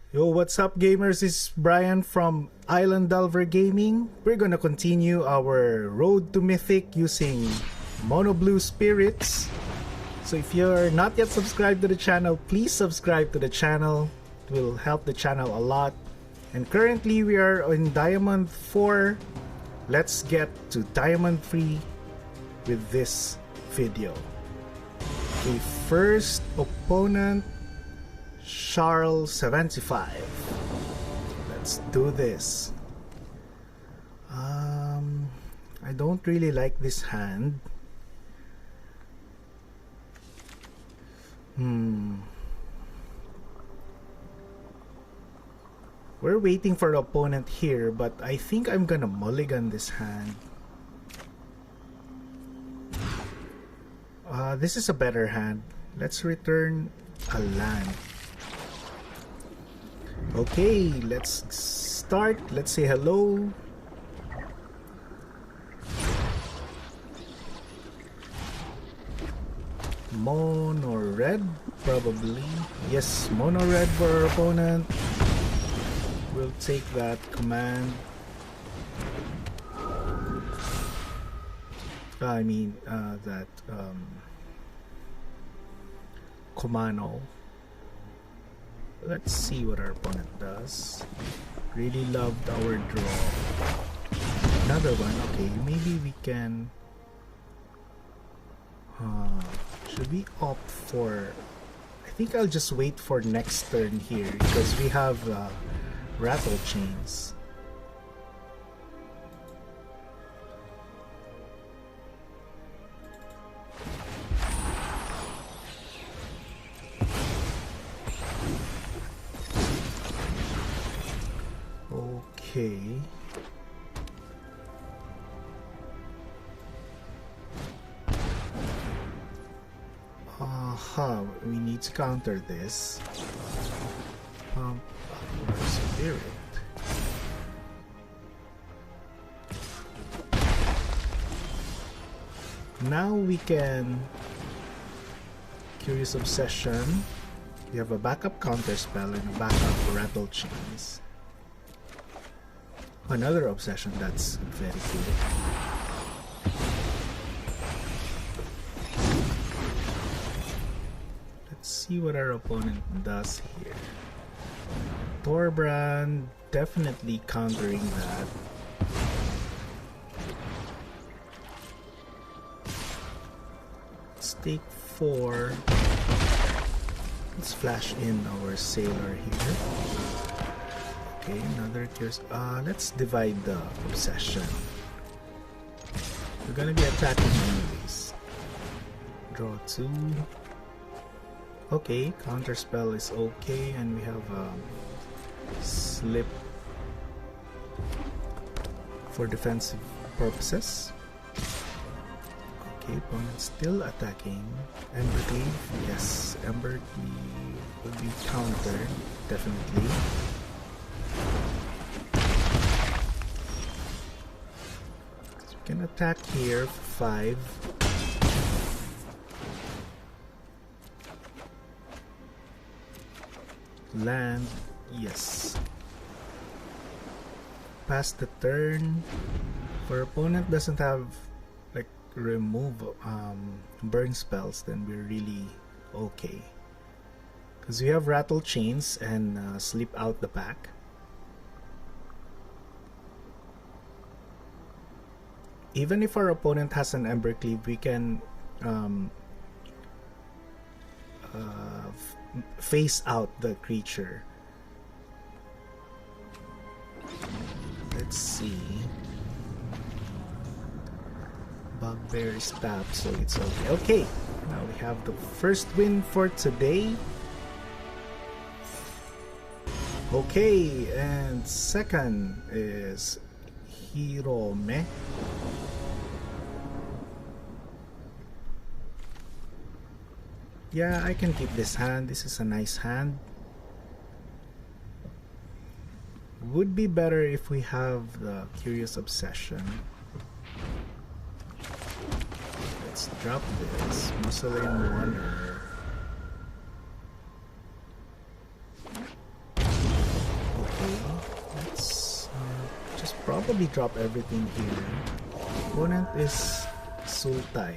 Yo, what's up gamers? This is Brian from Island Delver Gaming. We're gonna continue our road to Mythic using Monoblue spirits. So if you're not yet subscribed to the channel, please subscribe to the channel. It will help the channel a lot. And currently we are in Diamond 4. Let's get to Diamond 3 with this video. Okay, first opponent, Charles 75. Let's do this. I don't really like this hand. We're waiting for the opponent here, but I think I'm gonna mulligan this hand. This is a better hand. Let's return a land. Okay, let's start. Let's say hello. MonoRed, probably. Yes, MonoRed for our opponent. We'll take that command. Commando. Let's see what our opponent does. Really loved our draw. Another one. Okay, maybe we can. Should we opt for? I think I'll just wait for next turn here because we have rattle chains. Okay. We need to counter this. Hump spirit. Now we can Curious Obsession. We have a backup counter spell and a backup rattle chains. Another obsession, that's very good. Let's see what our opponent does here. Torbrand definitely countering that. Let's take 4. Let's flash in our sailor here. Okay, another curious. Let's divide the obsession. We're gonna be attacking anyways. Draw 2. Okay, counter spell is okay, and we have slip for defensive purposes. Okay, opponent still attacking. Embercleave, yes, Embercleave will be countered, definitely. Can attack here for 5. Land, yes. Pass the turn. If our opponent doesn't have like remove burn spells, then we're really okay. Because we have rattle chains and sleep out the pack. Even if our opponent has an Embercleave, we can face out the creature. Let's see. Bugbear is tapped, so it's okay. Okay, now we have the first win for today. Okay, and second is Hirome. Yeah, I can keep this hand. This is a nice hand. Would be better if we have the Curious Obsession. Let's drop this. Muscle-in Wonder. probably drop everything here. Opponent is Sultai.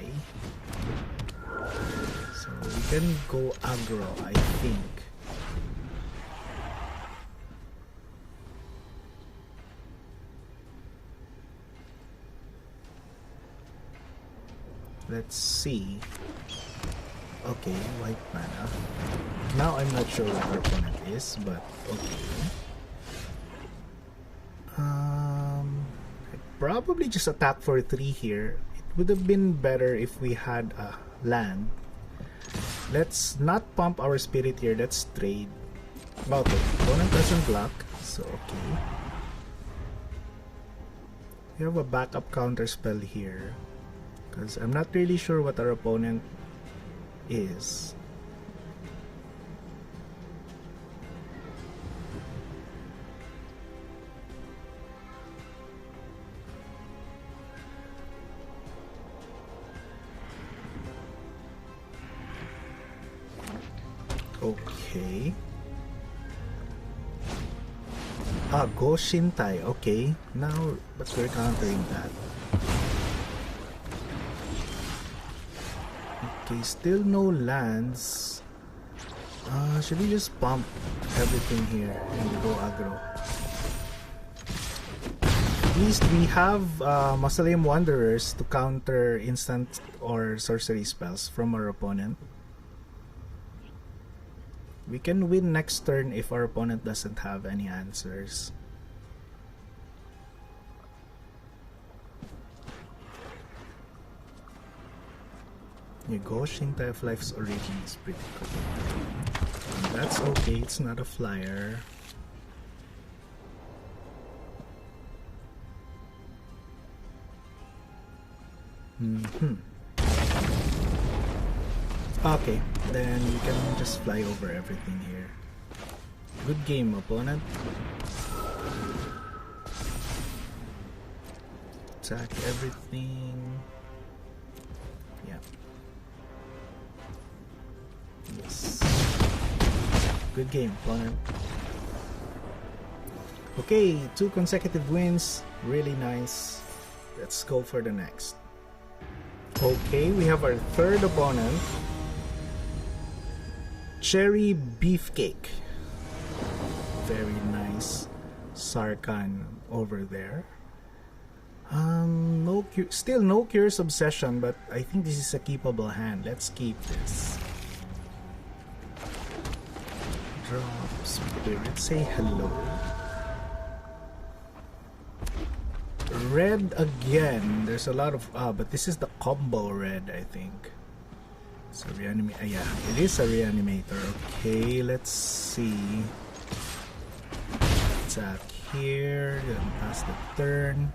So we can go aggro, I think. Let's see. Okay, white mana. Now I'm not sure what our opponent is, but okay. I'd probably just attack for 3 here. It would have been better if we had a land. Let's not pump our spirit here, let's trade. Okay, opponent doesn't block, so okay. We have a backup counter spell here, because I'm not really sure what our opponent is. Okay. Go-Shintai. Okay. Now, but we're countering that. Okay, still no lands. Should we just pump everything here and go aggro? At least we have Mausoleum Wanderers to counter instant or sorcery spells from our opponent. We can win next turn if our opponent doesn't have any answers. Yeah, Go-Shintai of Life's Origin is pretty cool. And that's okay, it's not a flyer. Okay, then we can just fly over everything here. Good game, opponent. Attack everything. Yeah. Yes. Good game, opponent. Okay, 2 consecutive wins. Really nice. Let's go for the next. Okay, we have our third opponent. Cherry Beefcake. Very nice. Sarkhan over there. Still no Curious Obsession, but I think this is a keepable hand. Let's keep this. Drop Spirit. Say hello. Red again. There's a lot of but this is the combo red, I think. So yeah, it is a reanimator. Okay, let's see. Attack here, then pass the turn.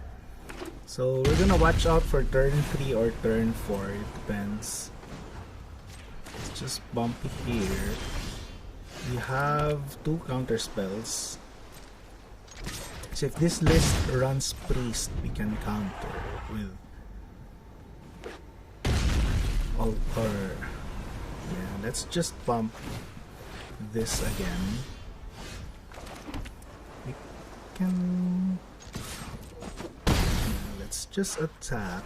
So we're gonna watch out for turn 3 or turn 4, it depends. Let's just bump here. We have 2 counter spells. So if this list runs priest, we can counter with altar. Yeah, let's just pump this again. We can. Let's just attack.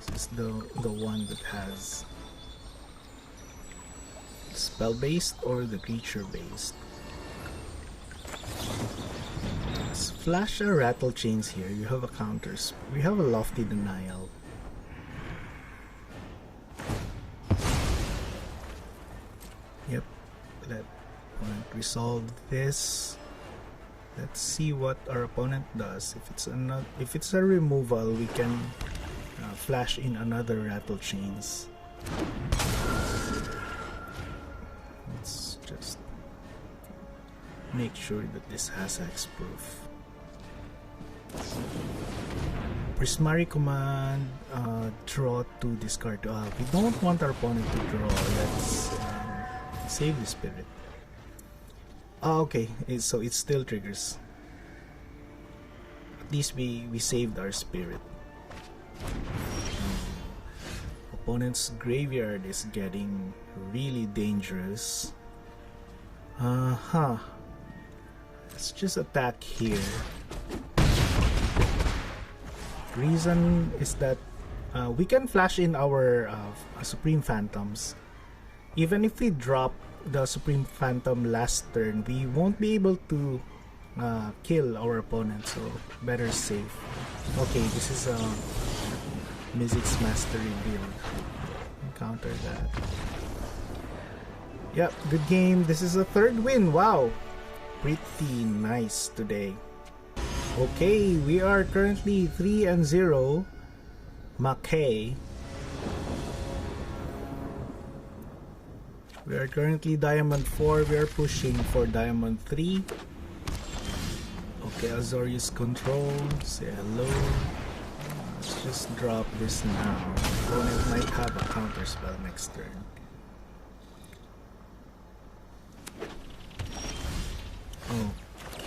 This is the one that has spell based or the creature based. Let's flash our rattle chains here. You have a counters. We have a lofty denial. Yep. Let opponent resolve this. Let's see what our opponent does. If it's a removal, we can flash in another rattle chains. Let's just make sure that this has hexproof. Prismari command, draw to discard. We don't want our opponent to draw. Let's save the spirit. Okay, so it still triggers. At least we saved our spirit. Opponent's graveyard is getting really dangerous. Let's just attack here. Reason is that we can flash in our Supreme Phantoms. Even if we drop the Supreme Phantom last turn, we won't be able to kill our opponent, so better safe. Okay, this is a Mythic's Mastery build. Counter that. Yep, good game. This is a third win. Wow, pretty nice today. Okay, we are currently 3-0. Mackay. We are currently Diamond 4. We are pushing for Diamond 3. Okay, Azorius Control. Say hello. Let's just drop this now. Opponent might have a counter spell next turn.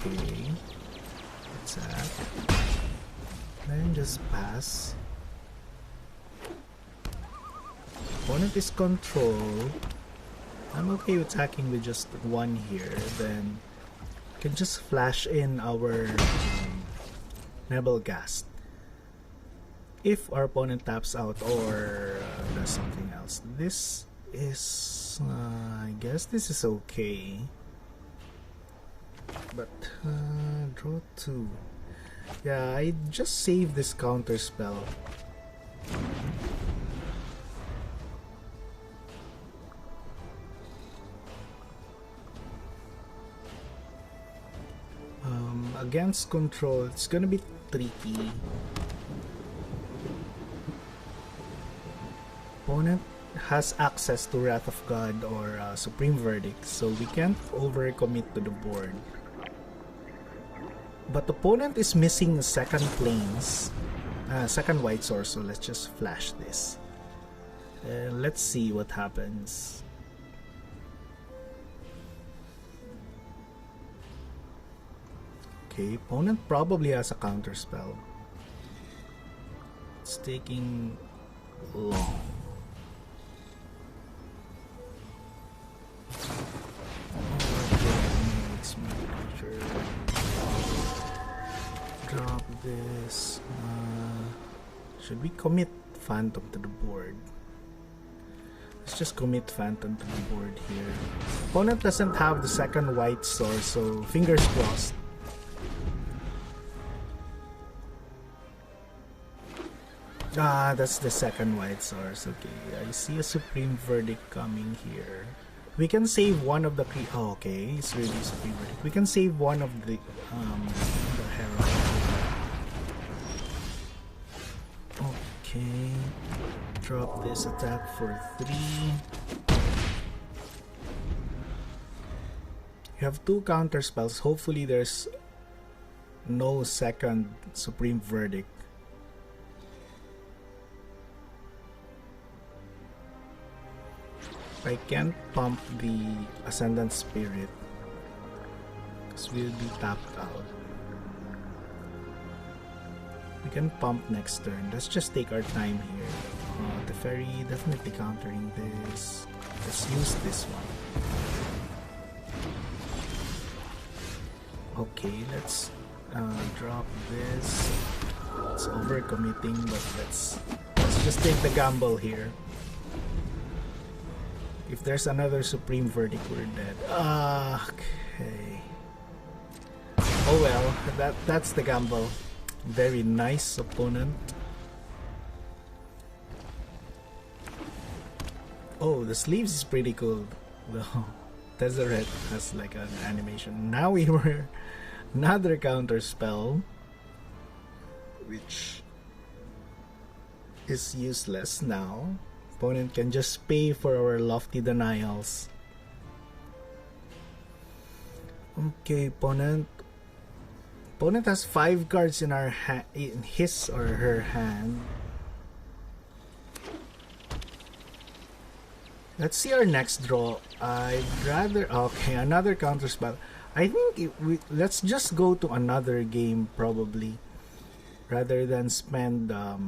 Okay. Attack. Then just pass. Opponent is control. I'm okay with attacking with just one here. Then can just flash in our Nebelgast if our opponent taps out or does something else. This is I guess this is okay, but draw 2. Yeah, I just save this counter spell. Against control, it's gonna be tricky. Opponent has access to Wrath of God or Supreme Verdict, so we can't overcommit to the board. But opponent is missing second planes, second white source, so let's just flash this. Let's see what happens. Okay, opponent probably has a counter spell. It's taking long. Drop this. Should we commit Phantom to the board? Let's just commit Phantom to the board here. Opponent doesn't have the second white source, so fingers crossed. That's the second white source. Okay, I see a Supreme Verdict coming here. We can save one of the okay, it's really Supreme Verdict. We can save one of the Herald. Okay, drop this attack for 3. You have 2 counter spells. Hopefully there's no second Supreme Verdict. I can't pump the Ascendant Spirit because we'll be tapped out. We can pump next turn. Let's just take our time here. The Fairy definitely countering this. Let's use this one. Okay, let's drop this. It's overcommitting, but let's just take the gamble here. If there's another Supreme Verdict, we're dead. Okay. Oh well, that's the gamble. Very nice opponent. Oh, the sleeves is pretty cool. Well, Tezzeret has like an animation. Now we were another counter spell, which is useless now. Opponent can just pay for our Lofty Denials. Okay, opponent has 5 cards in in his or her hand. Let's see our next draw. I'd rather okay, another counter spell. I think let's just go to another game probably, rather than spend a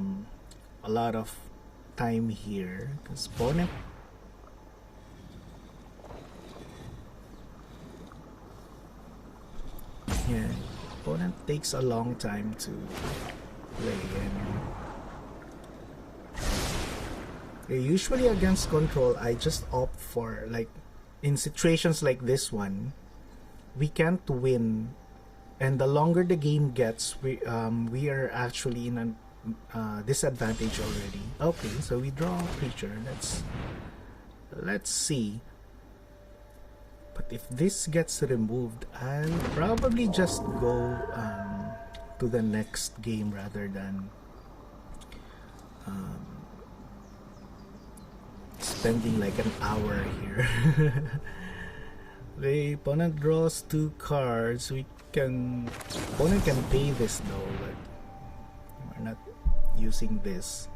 lot of time here, because opponent Yeah, opponent takes a long time to play, and usually against control, I just opt for, like, in situations like this one, we can't win, and the longer the game gets, we are actually in a disadvantage already. Okay, so we draw a creature. Let's see. But if this gets removed, I'll probably just go to the next game rather than spending like an hour here. The opponent draws 2 cards. Opponent can pay this though, but we're not using this.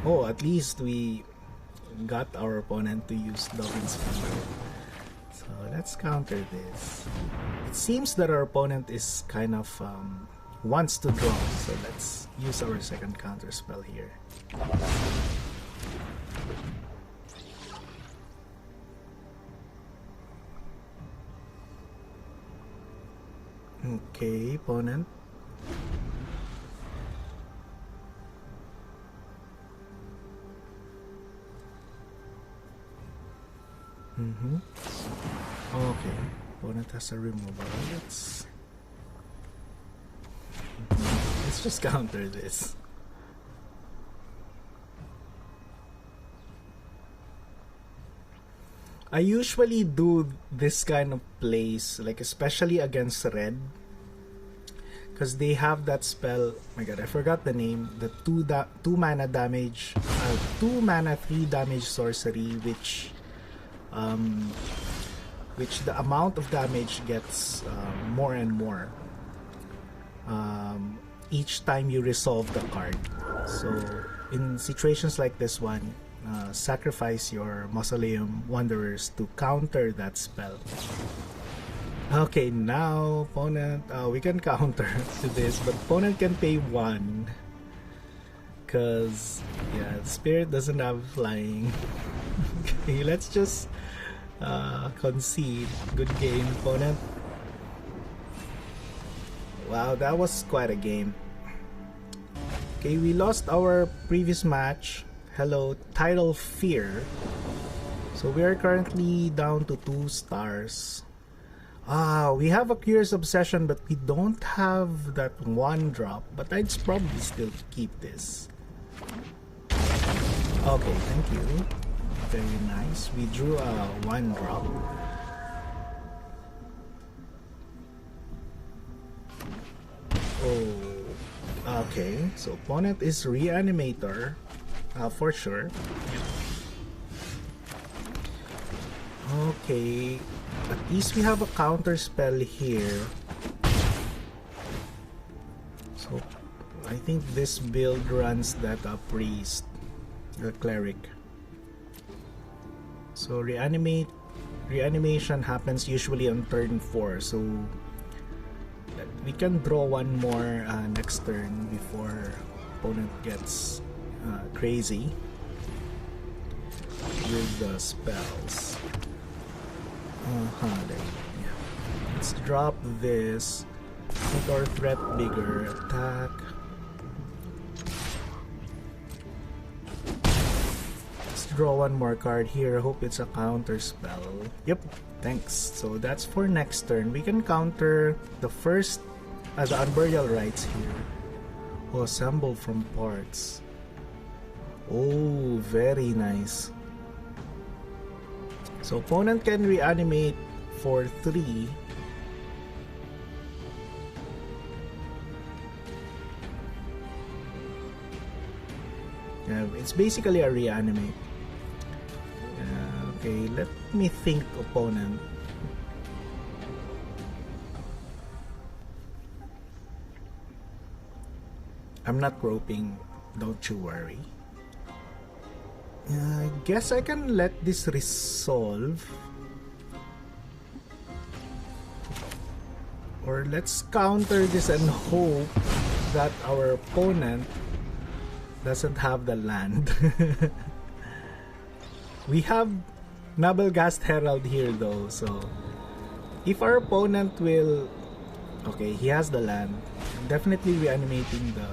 Oh, at least we got our opponent to use Dobbin's Finger. So let's counter this. It seems that our opponent is kind of wants to draw, so let's use our second counter spell here. Okay, opponent. Okay, opponent has a removal. Let's just counter this. I usually do this kind of plays, like especially against red, because they have that spell. Oh my god, I forgot the name. The 2 mana damage, 2 mana 3 damage sorcery, which the amount of damage gets more and more each time you resolve the card. So in situations like this one, sacrifice your Mausoleum Wanderers to counter that spell. Okay, now opponent, we can counter to this, but opponent can pay 1 because yeah, Spirit doesn't have flying. Okay, let's just concede. Good game, opponent. Wow, that was quite a game. Okay, we lost our previous match. Hello, Tidal Fear. So we are currently down to 2 stars. We have a Curious Obsession, but we don't have that 1 drop. But I'd probably still keep this. Okay, thank you. Very nice. We drew a 1 drop. Oh, okay. So opponent is Reanimator, for sure. Okay, at least we have a counter spell here. So I think this build runs that priest, the cleric. So reanimation happens usually on turn 4. So we can draw 1 more next turn before opponent gets crazy with the spells. Let's drop this, make our threat bigger, attack. Let's draw 1 more card here, hope it's a counter spell. Yep, thanks. So that's for next turn. We can counter the first, the Unburial Rites here. Oh, assemble from parts. Oh, very nice. So opponent can reanimate for 3. It's basically a reanimate. Okay, let me think, opponent. I'm not groping, don't you worry. I guess I can let this resolve. Or let's counter this and hope that our opponent doesn't have the land. We have Nabelgast Herald here though, so If our opponent will... Okay, he has the land. Definitely reanimating the...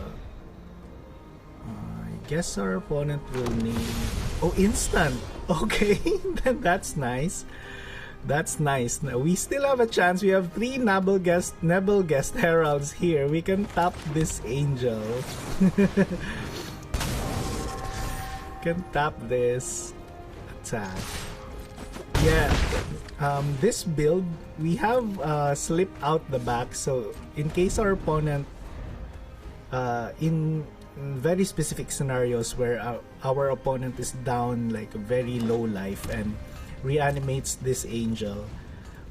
I guess our opponent will need... Oh, instant! Okay, then that's nice. That's nice. Now, we still have a chance. We have 3 Nebel Guest Heralds here. We can tap this Angel. Can tap this attack. Yeah, this build, we have Slip out the back, so in case our opponent, in very specific scenarios where our opponent is down like very low life and reanimates this Angel,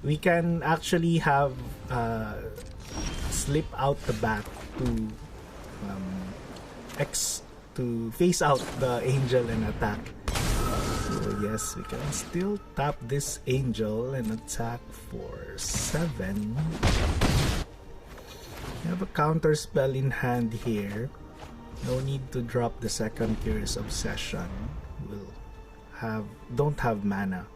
we can actually have Slip out the back to face out the Angel and attack. So yes, we can still tap this Angel and attack for 7. We have a counter spell in hand here. No need to drop the second Curious Obsession. Don't have mana.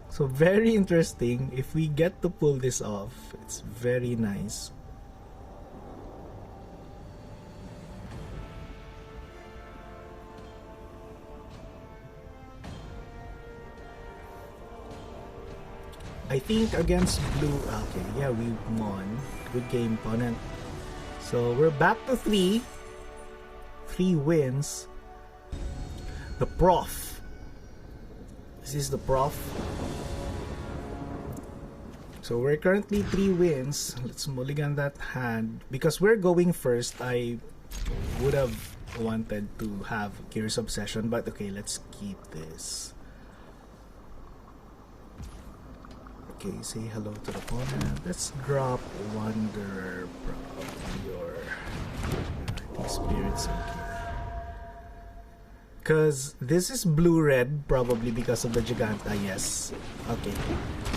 So very interesting. If we get to pull this off, it's very nice. I think against blue, okay, yeah, we won. Good game, opponent. So we're back to 3 wins. The Prof. This is the Prof. So we're currently 3 wins. Let's mulligan that hand. Because we're going first, I would have wanted to have Curious Obsession, but okay, let's keep this. Okay, say hello to the opponent. Let's drop Wanderer, probably, or I think Spirit's okay. Because this is blue-red, probably because of the Giganta, yes. Okay.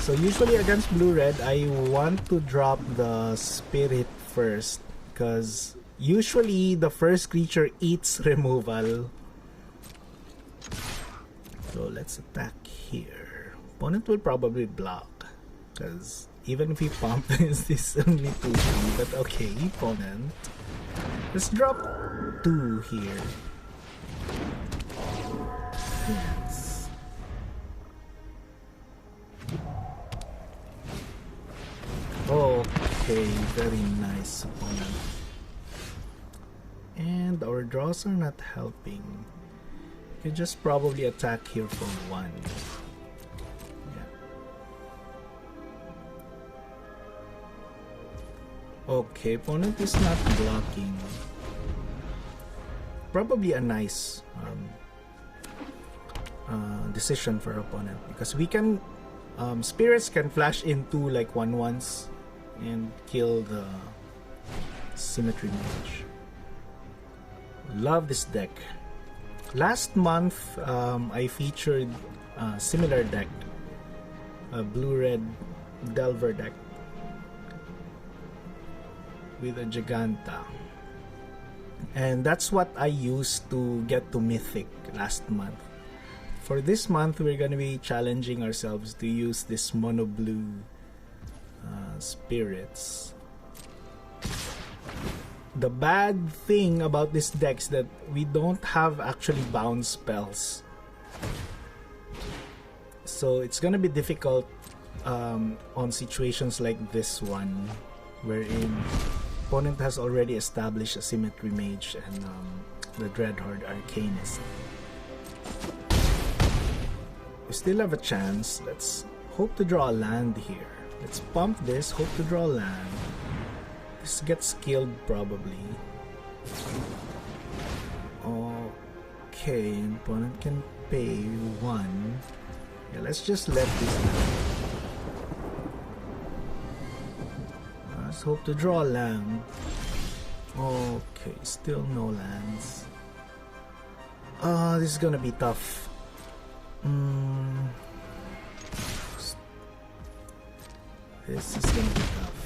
So usually against blue-red, I want to drop the Spirit first. Because usually the first creature eats removal. So let's attack here. Opponent will probably block. Because even if he pump this is only 2-3. But okay, opponent. Let's drop 2 here. Yes. Okay, very nice, opponent. And our draws are not helping. You just probably attack here for 1. Okay, opponent is not blocking. Probably a nice decision for opponent, because we can spirits can flash into like 1/1s and kill the Symmetry Mage. Love this deck. Last month I featured a similar deck, a blue-red Delver deck with a Giganta, and that's what I used to get to Mythic last month. For this month, we're gonna be challenging ourselves to use this Monoblue spirits. The bad thing about this deck is that we don't have actually bound spells, so it's gonna be difficult on situations like this one, wherein opponent has already established a Symmetry Mage and the Dreadhorde Arcanist. We still have a chance. Let's hope to draw a land here. Let's pump this, hope to draw a land. This gets killed probably. Okay, opponent can pay 1. Yeah, let's just let this land. Let's hope to draw a land. Okay, still no lands. This is gonna be tough. This is gonna be tough.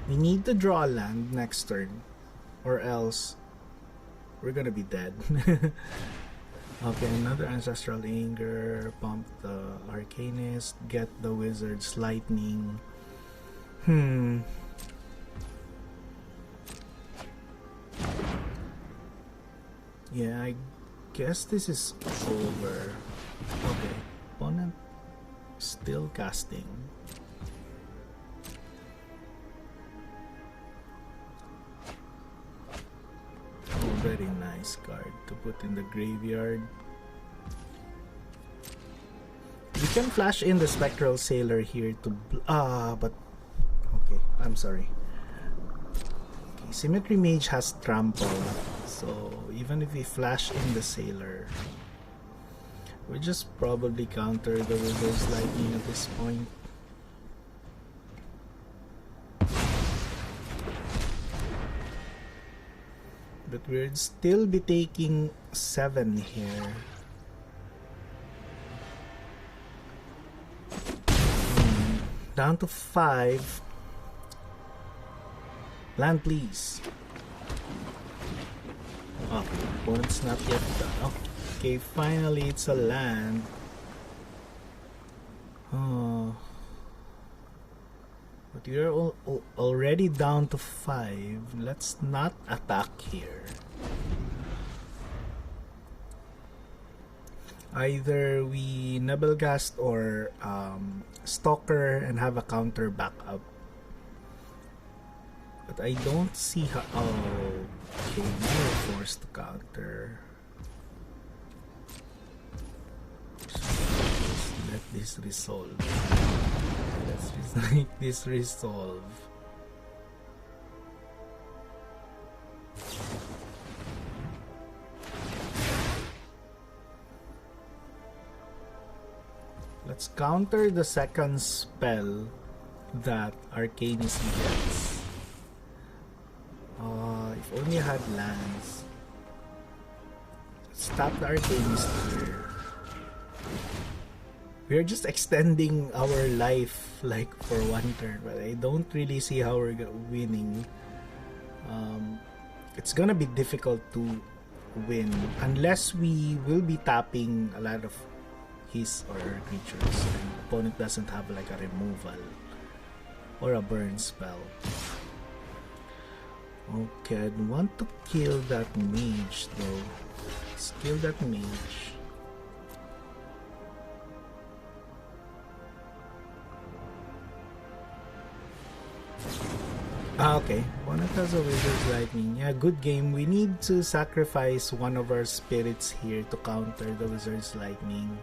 We need to draw a land next turn, or else we're gonna be dead. Okay, another Ancestral Anger, pump the Arcanist, get the Wizard's Lightning. Yeah, I guess this is over. Okay, opponent still casting. Oh, very nice card to put in the graveyard. We can flash in the Spectral Sailor here to but okay, I'm sorry. Okay, Symmetry Mage has Trample, so even if we flash in the Sailor, we just probably counter the Wizard's Lightning at this point. But we'd still be taking 7 here. Down to 5. Land, please. Oh, opponent's not yet done. Okay, finally it's a land. Oh. But we're already down to 5. Let's not attack here. Either we Nebelgast or Stalker and have a counter backup. But I don't see how. Oh, okay, we're forced to counter. Just let this resolve. Let's make this resolve. Let's counter the second spell that Arcanist gets. If only I had lands. Let's tap the Arcanist here. We're just extending our life like for one turn, but I don't really see how we're winning. It's gonna be difficult to win unless we will be tapping a lot of his or her creatures and the opponent doesn't have like a removal or a burn spell. Okay, I'd want to kill that mage though. Let's kill that mage. Okay, opponent has a Wizard's Lightning. Yeah, good game. We need to sacrifice one of our spirits here to counter the Wizard's Lightning.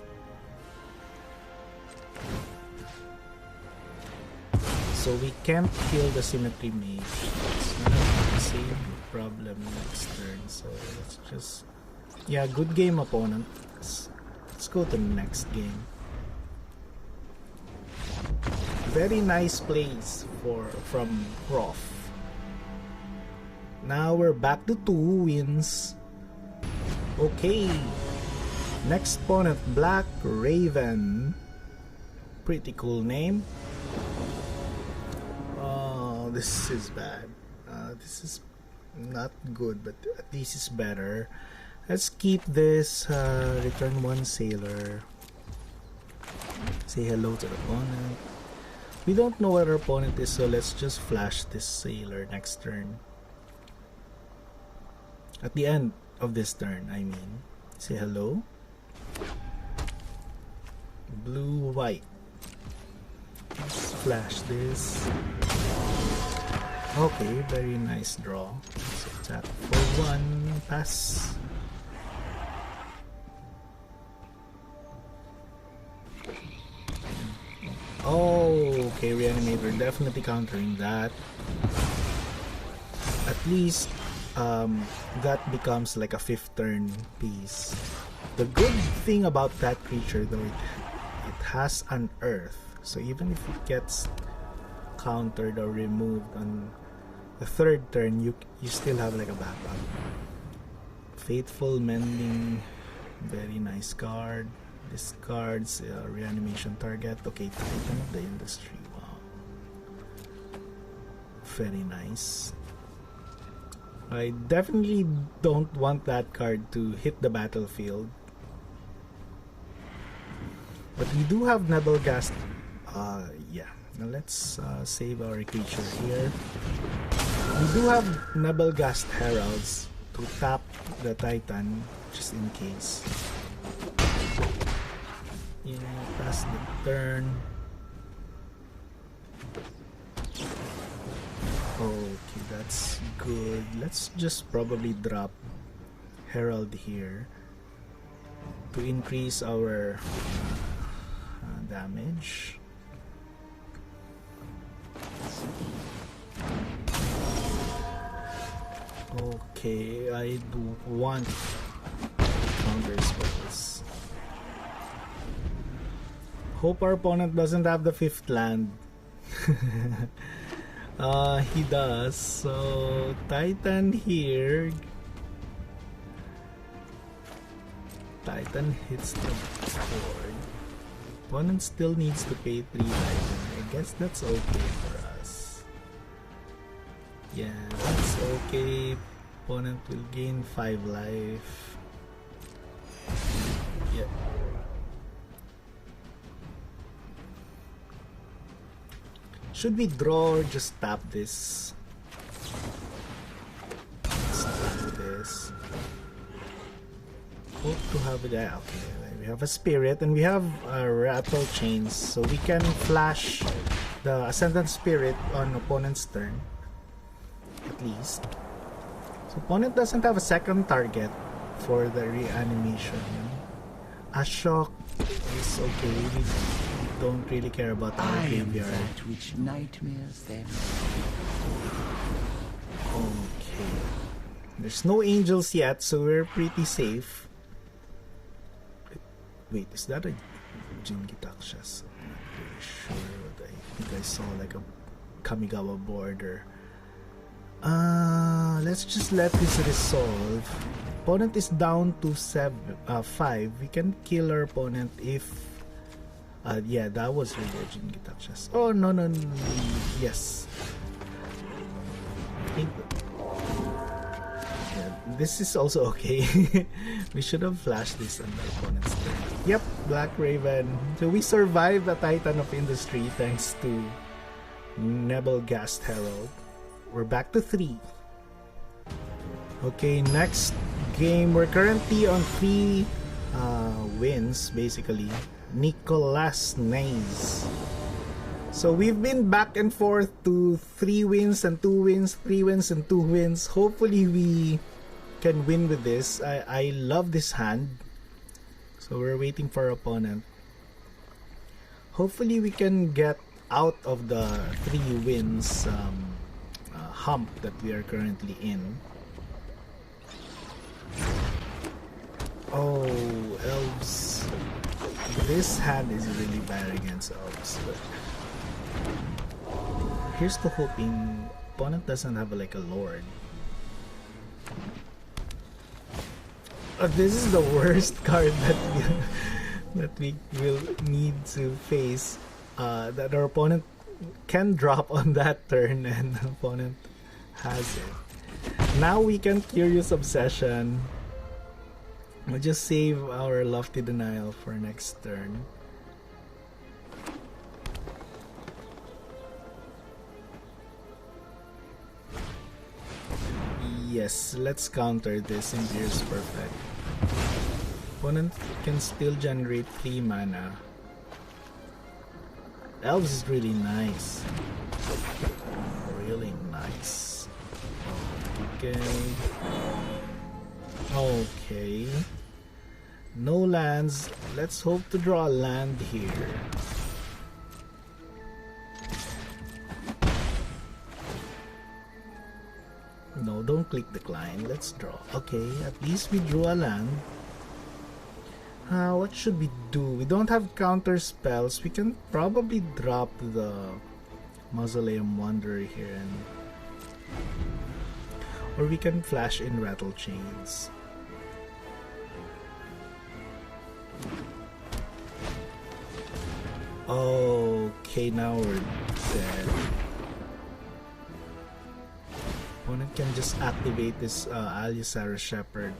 So we can't kill the Symmetry Mage. It's gonna be the same problem next turn. So let's just... Yeah, good game, opponent. Let's go to the next game. Very nice plays from Prof. Now we're back to 2 wins. Okay. Next opponent, Black Raven. Pretty cool name. Oh, this is bad. This is not good, but at least it's better. Let's keep this. Return 1 Sailor. Say hello to the opponent. We don't know what our opponent is, so let's just flash this Sailor next turn. At the end of this turn, I mean. Say hello. Blue, white. Let's flash this. Okay, very nice draw. So tap for 1, pass. Oh, okay, Reanimator definitely countering that. At least that becomes like a 5th turn piece. The good thing about that creature though, it has an earth. So even if it gets countered or removed on the 3rd turn, you still have like a backup. Faithful Mending, very nice card. Discards reanimation target. Okay, Titan of the Industry. Wow, very nice. I definitely don't want that card to hit the battlefield. But we do have Nebelgast. Yeah. Now let's save our creature here. We do have Nebelgast Heralds to tap the Titan, just in case. Yeah, pass the turn. Okay, that's good. Let's just probably drop Herald here to increase our damage. Okay, I do want counter spells. Hope our opponent doesn't have the 5th land. He does. So Titan here. Titan hits the board. Opponent still needs to pay 3 Titan. I guess that's okay for us. Yeah, that's okay. Opponent will gain 5 life. Yeah. Should we draw or just tap this? Let's tap this. Hope to have it. Yeah, okay. We have a spirit and we have rattle chains, so we can flash the Ascendant Spirit on opponent's turn. At least. So opponent doesn't have a second target for the reanimation. Ashok is okay. We don't really care about our graveyard. Which nightmares then? Okay. There's no angels yet, so we're pretty safe. Wait, is that a Jingitaksha? I'm not really sure, but I think I saw like a Kamigawa border. Let's just let this resolve. Opponent is down to 5. We can kill our opponent if yeah, that was really a Jingitaksha. Oh no. Yes. I think this is also okay. We should have flashed this on the opponent's turn. Yep, Black Raven. So we survived the Titan of Industry thanks to Nebelgast Herald. We're back to 3. Okay, next game. We're currently on 3 wins, basically. Nicolas Nays. So we've been back and forth to 3 wins and 2 wins, 3 wins and 2 wins. Hopefully we can win with this. I love this hand. So we're waiting for our opponent. Hopefully we can get out of the 3 wins hump that we are currently in. Oh, Elves. This hand is really bad against Elves, but here's to hoping opponent doesn't have like a Lord. This is the worst card that we will need to face. That our opponent can drop on that turn and the opponent has it. Now we can Curious Obsession. We'll just save our Lofty Denial for next turn. Yes, let's counter this. Imbue's perfect. Opponent can still generate 3 mana. Elves is really nice. Really nice. Okay. No lands. Let's hope to draw a land here. No, don't click decline. Let's draw. Okay, at least we drew a land. What should we do? We don't have counter spells. We can probably drop the Mausoleum Wanderer here, or we can flash in Rattle Chains. Okay, now we're dead. Opponent can just activate this Alusaurus Shepherd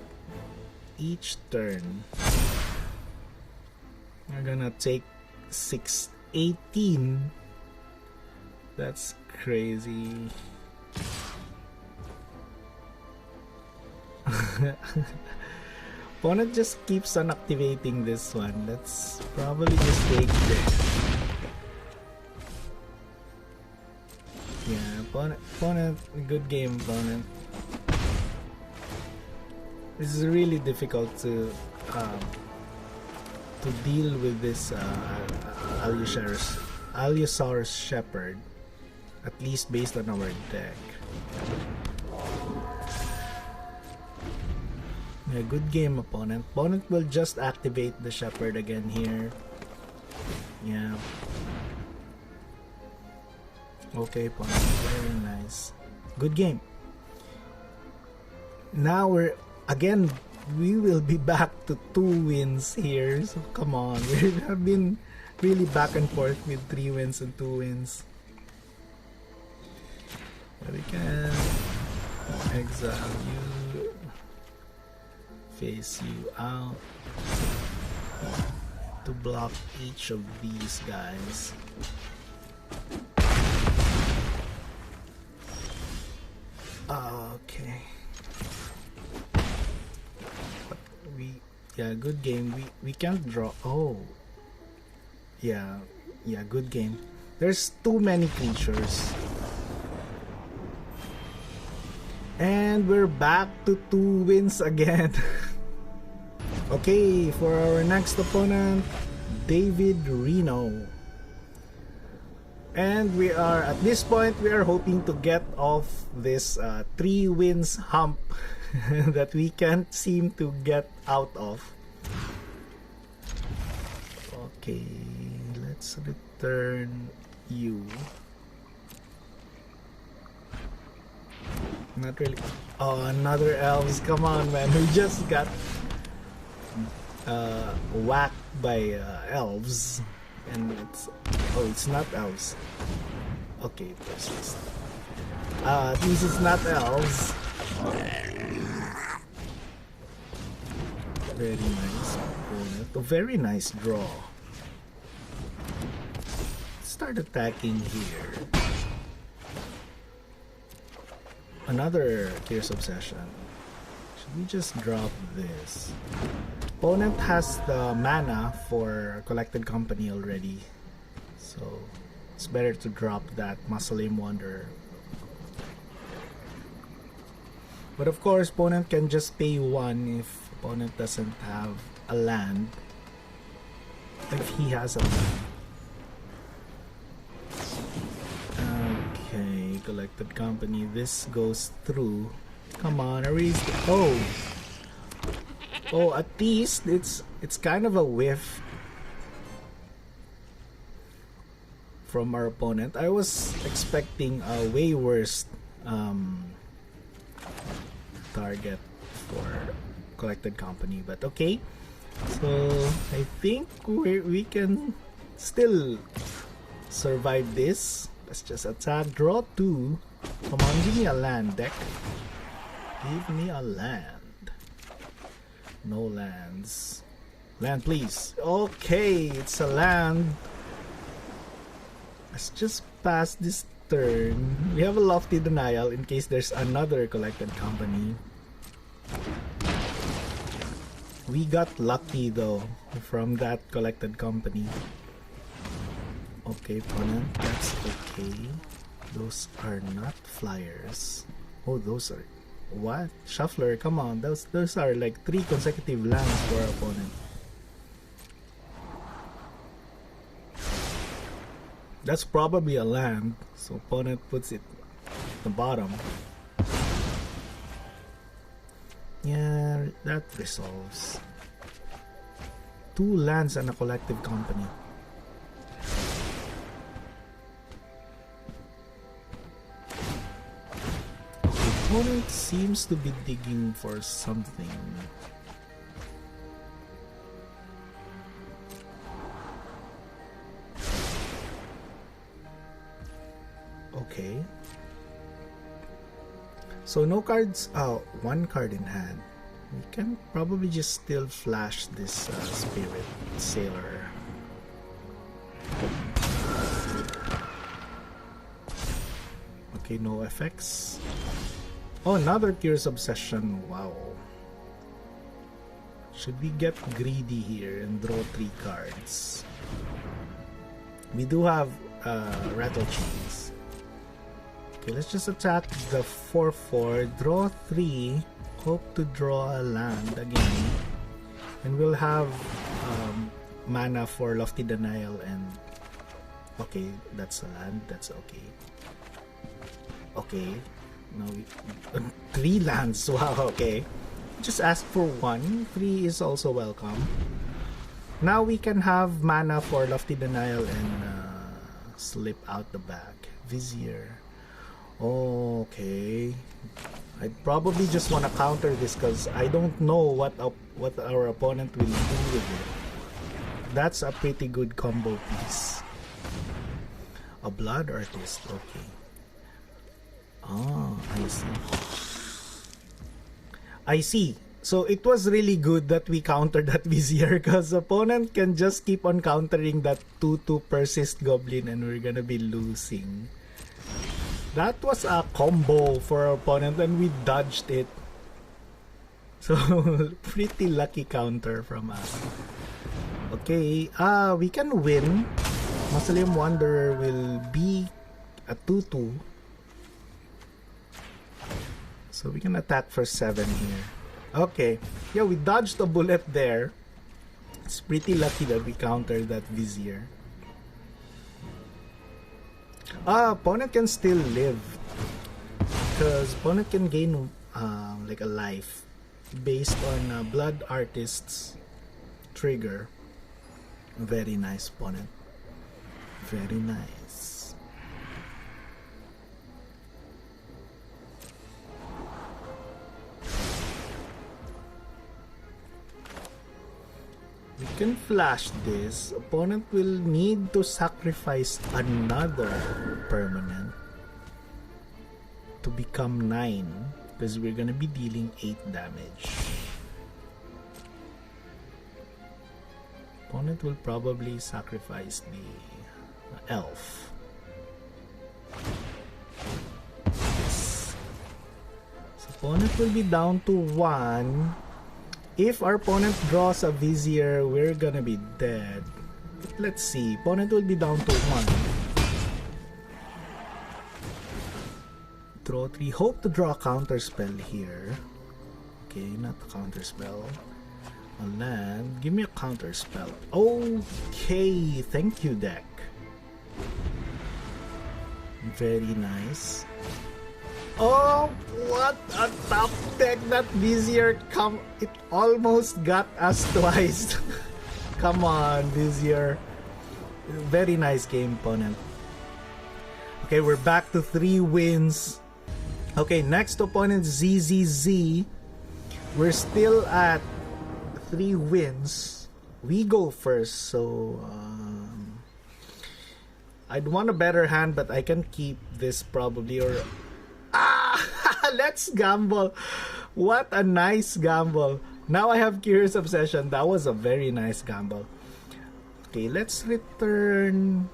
each turn. We're gonna take 618. That's crazy. Opponent just keeps on activating this one. Let's probably just take this. Yeah, opponent, good game, opponent. This is really difficult to deal with this Alusaurus Shepherd, at least based on our deck. Yeah, good game, opponent. Opponent will just activate the Shepherd again here. Yeah. Okay, opponent. Very nice. Good game. Now we will be back to 2 wins here. So come on. We have been really back and forth with 3 wins and 2 wins. But we can exile you. Face you out to block each of these guys. Okay. Yeah, good game. We can't draw. Oh. Yeah, good game. There's too many creatures. And we're back to 2 wins again. Okay, for our next opponent, David Reno. And we are, at this point, we are hoping to get off this 3 wins hump that we can't seem to get out of. Okay, let's return you. Not really. Oh, another Elves. Come on, man. We just got whacked by Elves. And it's... Oh, it's not Elves. Okay, this is not Elves. Very nice opponent. A very nice draw. Start attacking here. Another Fierce Obsession. Should we just drop this? Opponent has the mana for Collected Company already, so it's better to drop that Mausoleum Wanderer. But of course, opponent can just pay 1 if opponent doesn't have a land. If he has a land. Okay, Collected Company. This goes through. Come on, erase the... Oh, at least it's kind of a whiff from our opponent. I was expecting a way worse target for Collected Company, but okay. So I think we can still survive this. Let's just attack, draw 2. Come on, give me a land, deck. Give me a land. No lands. Land, please. Okay, it's a land. Let's just pass this turn. We have a Lofty Denial in case there's another Collected Company. We got lucky though from that Collected Company. Okay, opponent, that's okay. Those are not flyers. Oh, those are... What? Shuffler, come on. Those are like 3 consecutive lands for our opponent. That's probably a land, so opponent puts it at the bottom. Yeah, that resolves. 2 lands and a Collective Company. Opponent seems to be digging for something. Okay. So no cards. Oh, one card in hand. We can probably just still flash this Spirit Sailor. Okay, no effects. Oh, another Curious Obsession. Wow. Should we get greedy here and draw 3 cards? We do have Rattle Chains. Okay, let's just attack the 4/4, draw 3, hope to draw a land again, and we'll have mana for Lofty Denial and... Okay, that's a land, that's okay. Okay, now we... 3 lands, wow, okay. Just ask for 1, 3 is also welcome. Now we can have mana for Lofty Denial and slip out the back. Vizier. Okay, I'd probably just want to counter this because I don't know what our opponent will do with it. That's a pretty good combo piece. A Blood Artist, okay. Ah, I see. So it was really good that we countered that Vizier because opponent can just keep on countering that 2/2 Persist Goblin and we're gonna be losing. That was a combo for our opponent and we dodged it. So, pretty lucky counter from us. Okay, we can win. Mausoleum Wanderer will be a 2/2. So we can attack for 7 here. Okay, yeah, we dodged a bullet there. It's pretty lucky that we countered that Vizier. Opponent can still live because opponent can gain like a life based on Blood Artist's trigger. Very nice, opponent. Very nice. We can flash this. Opponent will need to sacrifice another permanent to become 9 because we're gonna be dealing 8 damage. Opponent will probably sacrifice the elf. Yes. So opponent will be down to 1. If our opponent draws a Vizier, we're gonna be dead. Let's see. Opponent will be down to 1. Draw 3. Hope to draw a counter spell here. Okay, not a counter spell. A land. Give me a counter spell. Okay, thank you, deck. Very nice. Oh, what a top deck that Vizier it almost got us twice. Come on, Vizier. Very nice game, opponent. Okay, we're back to 3 wins. Okay, next opponent ZZZ. We're still at 3 wins. We go first, so I'd want a better hand, but I can keep this probably, or let's gamble. What a nice gamble. Now I have Curious Obsession. That was a very nice gamble. Okay, let's return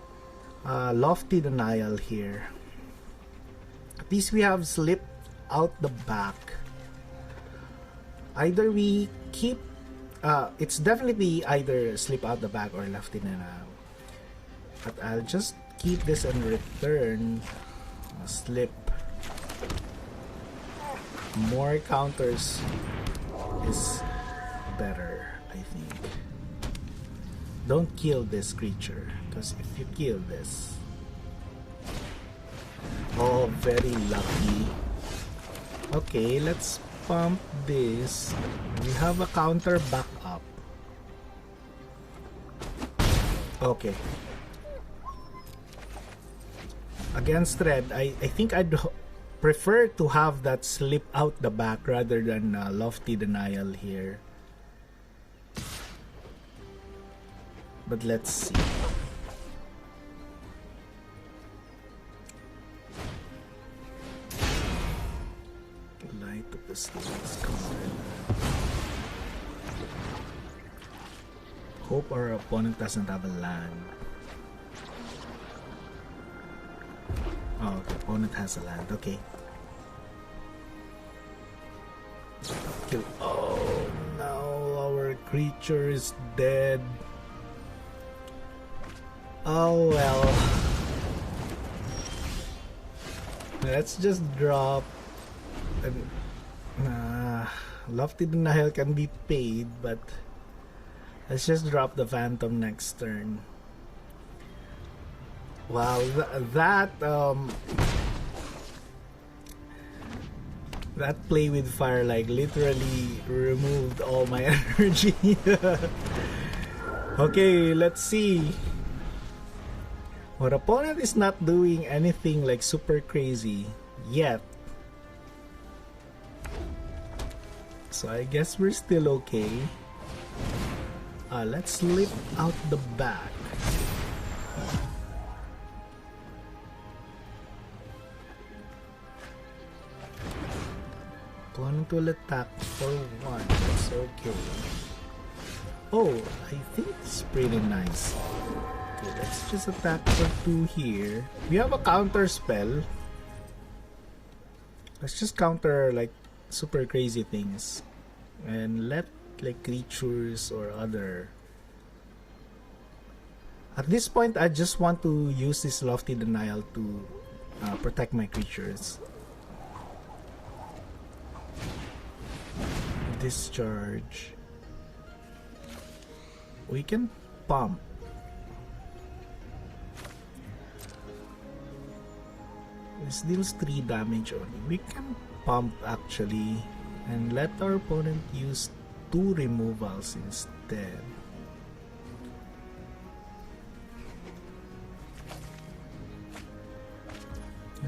Lofty Denial here. At least we have slipped out the back. Either we keep it's definitely either slip out the back or Lofty Denial. But I'll just keep this and return slip. More counters is better, I think. Don't kill this creature, because if you kill this... Oh, very lucky. Okay, let's pump this. We have a counter back up. Okay. Against red, I think I'd prefer to have that slip out the back rather than Lofty Denial here. But let's see. Let's do this card. Hope our opponent doesn't have a land. Oh, the opponent has a land. Okay. Kill. Oh no, our creature is dead. Oh well. Let's just drop. Lofty Denial can be paid, but let's just drop the Phantom next turn. Wow, that play with fire like literally removed all my energy. Okay, let's see. Our opponent is not doing anything like super crazy yet. So I guess we're still okay. Let's slip out the back. Opponent will attack for 1. That's okay. Oh, I think it's pretty nice. Okay, let's just attack for 2 here. We have a counter spell. Let's just counter like super crazy things and let like creatures or other. At this point, I just want to use this Lofty Denial to protect my creatures. Discharge. We can pump. This deals 3 damage only. We can pump actually and let our opponent use 2 removals instead.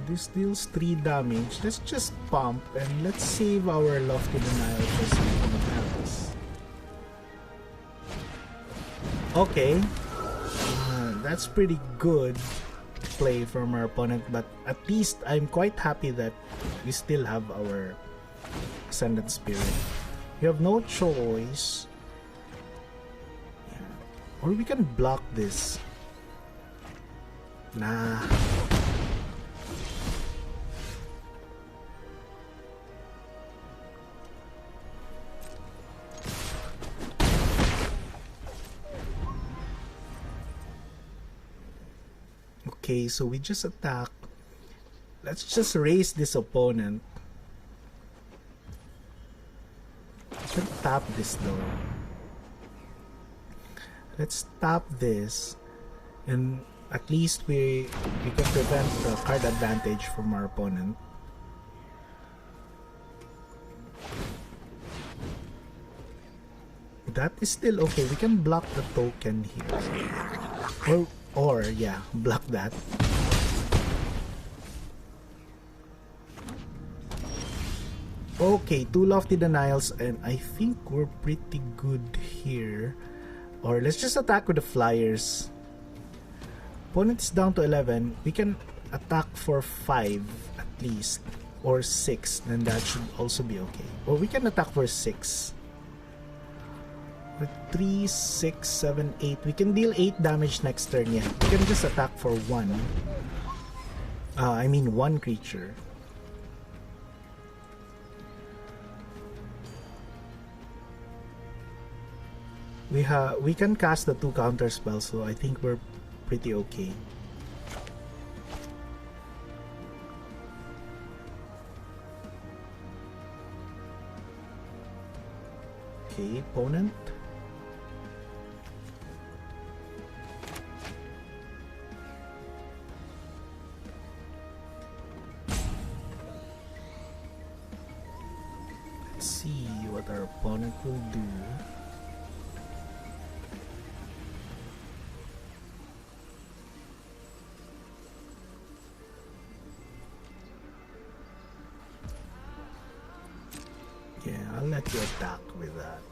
This deals 3 damage. Let's just pump and let's save our Lofty Denial for something else. Okay, that's pretty good play from our opponent, but at least I'm quite happy that we still have our Ascendant Spirit. We have no choice. Yeah. Or we can block this. Nah. Okay, so we just attack. Let's just raise this opponent. I can tap this though. Let's tap this, and at least we can prevent the card advantage from our opponent. That is still okay. We can block the token here. Or yeah, block that. Okay, 2 Lofty Denials, and I think we're pretty good here. Or let's just attack with the Flyers. Opponent is down to 11. We can attack for 5 at least, or 6. Then that should also be okay. Or we can attack for 6. With 3, 6, 7, 8. We can deal 8 damage next turn. Yeah, we can just attack for 1. I mean 1 creature. We can cast the 2 counter spells, so I think we're pretty okay. Okay, opponent. Let's see what our opponent will do. Yeah, I'll let you attack with that.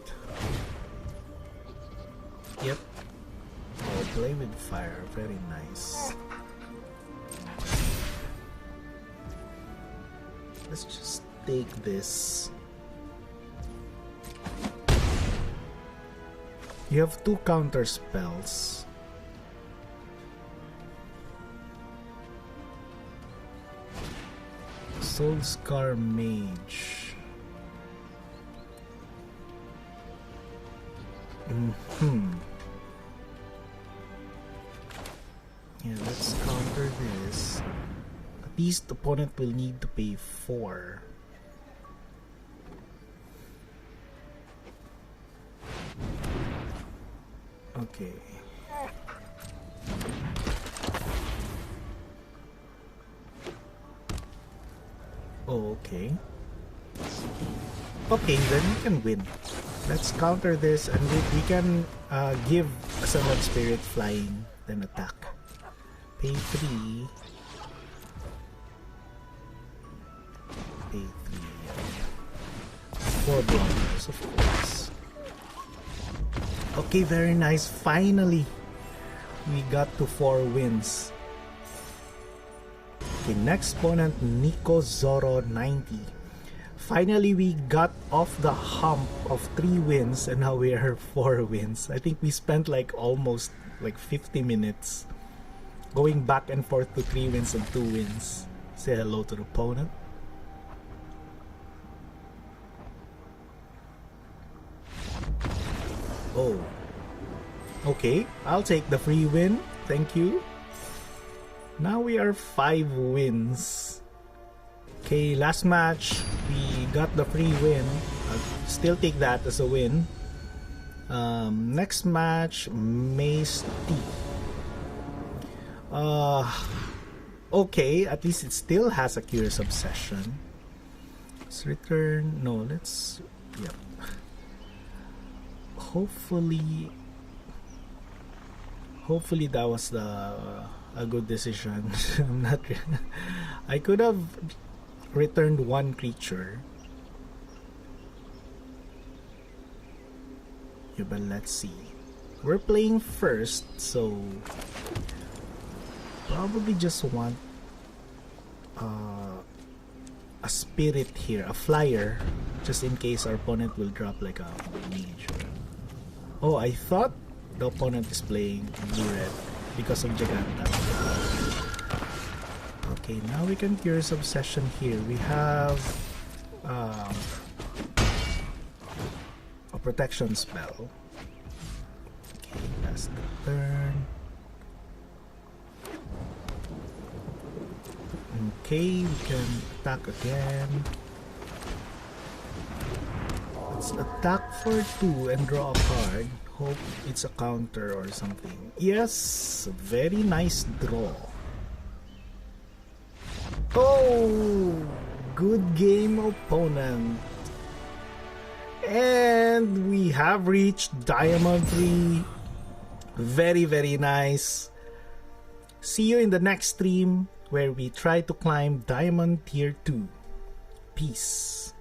Yep. Oh, play with fire. Very nice. Let's just take this. You have 2 counter spells. Soul Scar Mage. Yeah, let's counter this. At least the opponent will need to pay 4. Okay. Oh, okay. Okay, then we can win. Let's counter this and we can give a Sunlight Spirit flying, then attack. Pay 3. Pay 3. 4 blockers, of course. Okay, very nice. Finally, we got to 4 wins. Okay, next opponent, Nico Zoro 90. Finally, we got off the hump of 3 wins and now we are 4 wins. I think we spent like almost like 50 minutes going back and forth to 3 wins and 2 wins. Say hello to the opponent. Oh. Okay, I'll take the free win. Thank you. Now we are 5 wins. Okay, last match we got the free win. I'll still take that as a win. Next match, Maze T. Okay, at least it still has a Curious Obsession. Let's return. No, let's. Yep. Hopefully that was a good decision. I'm not. I could have returned 1 creature. Yeah, but let's see. We're playing first, so probably just want a spirit here, a flyer, just in case our opponent will drop like a mage. Oh, I thought the opponent is playing blue-red because of Giganta. Okay, now we can Curious Obsession here. We have a protection spell. Okay, last turn. Okay, we can attack again. Let's attack for 2 and draw a card. Hope it's a counter or something. Yes, very nice draw. Oh, good game, opponent. And we have reached Diamond 3. Very, very nice. See you in the next stream where we try to climb Diamond Tier 2. Peace.